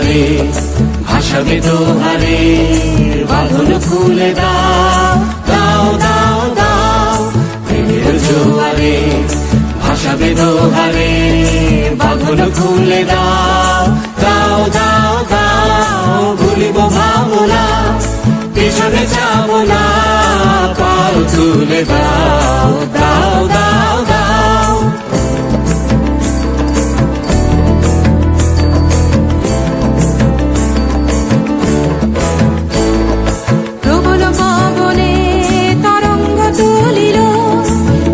জোয়ারে ভাসাবে দোহারে, বাঁধন খুলে দাও দাও দাও দাও। প্রেমের জোয়ারে ভাসাবে দোহারে, বাঁধন খুলে দাও দাও দাও দাও। ভুলিব ভাবনা পিছনে যাব না, পাল তুলে দাও দাও দাও দাও। প্রবল পবনে তরঙ্গ তুলিল,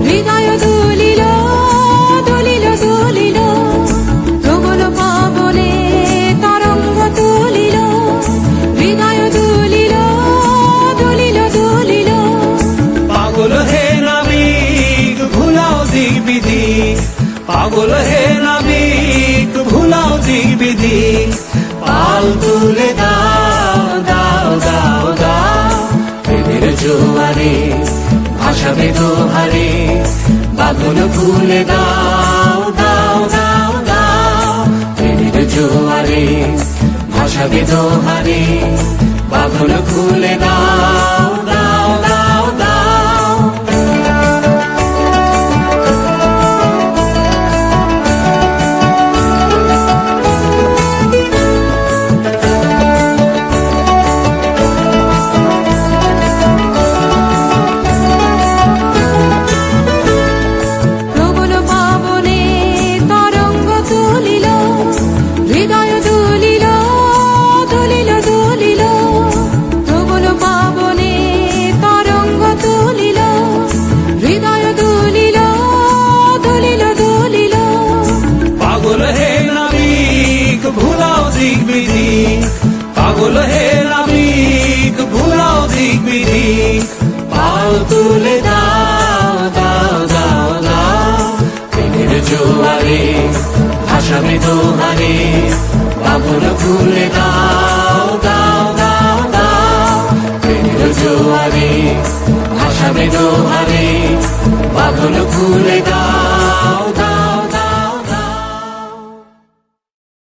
হৃদয় দুলিল দুলিল দুলিল। প্রবল পবনে তরঙ্গ তুলিল, হৃদয় দুলিল দুলিল দুলিল। পাগল হে নাবিক ভুলাও দিক বিদিক, পাগল হে নাবিক ভুলাও দিক বিদিক। পাল তুলে দাও দাও দাও দাও। প্রেমের জোয়ারে ভাসাবে দোহারে, বাঁধন খুলে দাও দাও দাও দাও। প্রেমের জোয়ারে ভাসাবে দোহারে, বাঁধন খুলে দাও দাও দাও দাও। প্রবল পবনে তরঙ্গ তুলিল, হৃদয় দুলিল দুলিল দুলিল। প্রবল পবনে তরঙ্গ তুলিল, হৃদয় দুলিল দুলিল দুলিল। পাগল হে নাবিক ভুলাও দিক বিদিক, পাগল হে নাবিক ভুলাও দিক বিদিক। পাল তুলে দাও দাও দাও দাও। প্রেমের জোয়ারে ভাসাবে দোহারে, বাঁধন খুলে দাও দাও দাও দাও। প্রেমের জোয়ারে ভাসাবে দোহারে, বাঁধন খুলে দাও।